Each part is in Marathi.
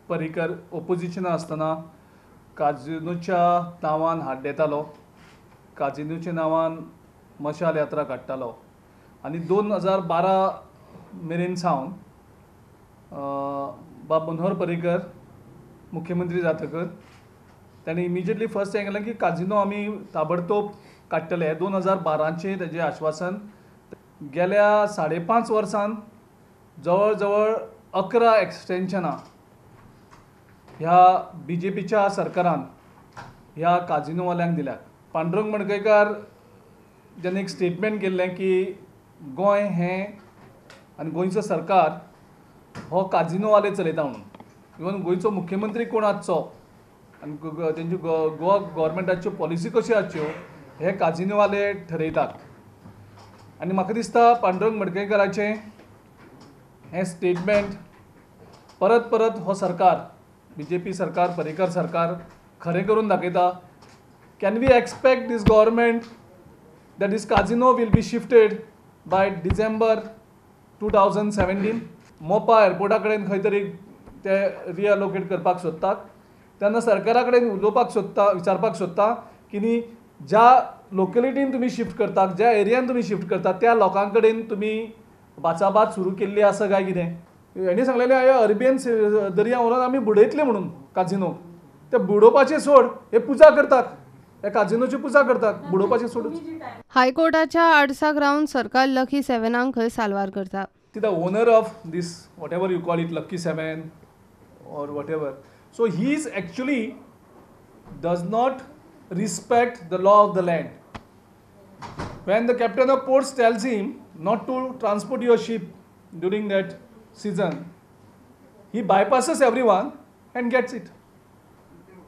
पर्रीकर ओपोजिशना आसतना काजिनोच्या नांवान हात देतालो, काजिनोच्या नांवान मशाल यात्रा काडटालो आनी 2012 मेरेन सावन बाब मनोहर पर्रीकर मुख्यमंत्री जातकर तांणी इमिजिएटली फर्स्ट हें केलें की काजिनो आमी ताबडतोब काडटले. 2012चें तेजें आश्वासन गेल्या 5.5 वर्सान जवळ जवळ 11 एक्सटेन्शनां ह्या BJPच्या सरकारान ह्या काजिनोवाल्यांक दिल्यात. पांडुरंग मडकयकार जेन्ना एक स्टेटमेंट केल्लें की गोंय हें आनी गोंयचो सरकार हो काजिनोवाले चलयता म्हणून. इवन गोंयचो मुख्यमंत्री कोण आसचो आनी तेंच्यो गोवा गव्हर्मेंटाच्यो पॉलिसी कश्यो आसच्यो हे काजिनोवाले ठरयतात. आनी म्हाका दिसता पांडुरंग मडकयकाराचें हें स्टेटमेंट परत परत हो सरकार BJP सरकार पर्रीकर सरकार खरें करून दाखयता. Can we expect this government that this casino will be shifted by December 2017? मोपा एअरपोर्टा कडेन खंय तरी ते रिअलोकेट करपाक सोदतात. तेन्ना सरकारा कडेन उलोवपाक सोदता, विचारपाक सोदता की न्ही ज्या लोकेलिटीन तुमी शिफ्ट करतात, ज्या एरियान तुमी शिफ्ट करतात त्या लोकां कडेन तुमी बाचाबाच सुरू केल्ली आसा काय कितें. हेणी सांगलेलें हांवें अरेबियन दर्या व्हरून आमी बुडयतले म्हणून काजिनो. ते बुडोवपाचें सोड, हे पुजा करतात, हे काजिनोची पुजा करतात, बुडोवपाचें सोडून. हायकोर्टाच्या आडसाक रावन सरकार लकी सेव्हनांक खंय साल्वार करता. The owner of this what ever you call it lucky seven or whatever. So he is actually does not respect the law of the land. When the captain of ports tells him not to transport your ship during that season, he bypasses everyone and gets it.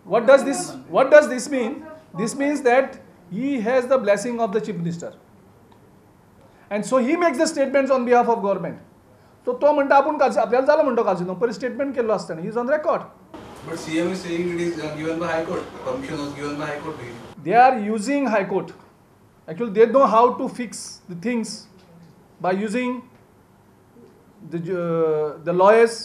What does this mean? This means that he has the blessing of the chief minister. And so he makes the statements on behalf of government. So तो म्हणटा आपूण आपल्याला जालो म्हणतो काजिनो, परी स्टेटमेंट केल्लो आसतना he is on record. But CM is saying it is given by High Court. Permission was given by High Court. They are using High Court. Actually, they know how to fix the things by using the lawyers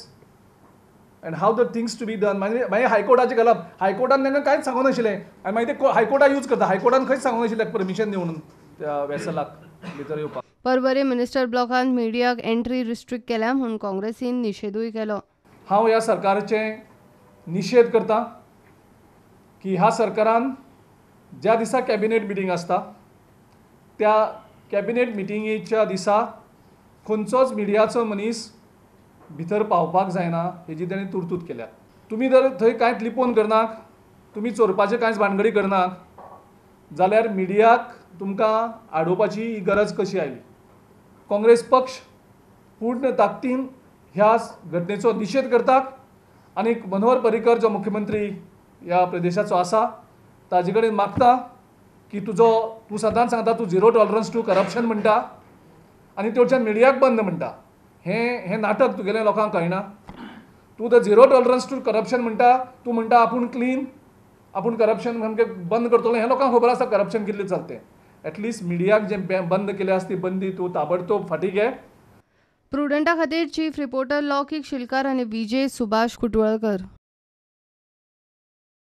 and how the things to be done. मागीर हायकोर्टाचे घालप, हायकोर्टान तांकां कांयच सांगूंक नाशिल्लें आनी मागीर ते हायकोर्टा यूज करता. हायकोर्टान खंयच सांगूंक नाशिल्लें परमिशन दी म्हणून त्या वेसलाक भितर येवपाक. परवरे मिनिस्टर ब्लॉकान मिडियाक एंट्री रिस्ट्रिक्ट केल्या म्हणून काँग्रेसीन निशेधूय केलो. हांव ह्या सरकाराचें निशेध करता की ह्या सरकारान ज्या दिसा कॅबिनेट मिटींग आसता त्या कॅबिनेट मिटिंगेच्या दिसा खंयचोच मिडियाचो मनीस भितर पावपाक जायना हेजी ताणें तुर्तूत केल्या. तुमी जर थंय कांयच लिपोवन करनात, तुमी चोरपाचें कांयच भानगडी करनात जाल्यार मिडियाक तुमकां आडोवपाची गरज कशी आयली. काँग्रेस पक्ष पूर्ण ताकदीन ह्या घटनेचो निशेध करतात आनी मनोहर पर्रीकर जो मुख्यमंत्री ह्या प्रदेशाचो आसा ताजे कडेन मागता की तूं सदांच सांगता तूं झिरो टॉलरन्स टू करप्शन म्हणटा आनी तेवच्यान मिडियाक बंद म्हणटा. हें नाटक तुगेलें लोकांक कळना. तूं the zero tolerance to corruption म्हणटा, तूं म्हणटा आपूण क्लीन, आपूण करप्शन सामकें बंद करतलो. हें लोकांक खबर आसा करप्शन कितलें चलतें. एटलिस्ट मिडियाक जें बंद केलें आसा ती बंदी तूं ताबडतोब फाटीं घे. प्रुडंटा खातीर चीफ रिपोर्टर लौकीक शिलकार आनी विजय सुभाष कुटवळकर.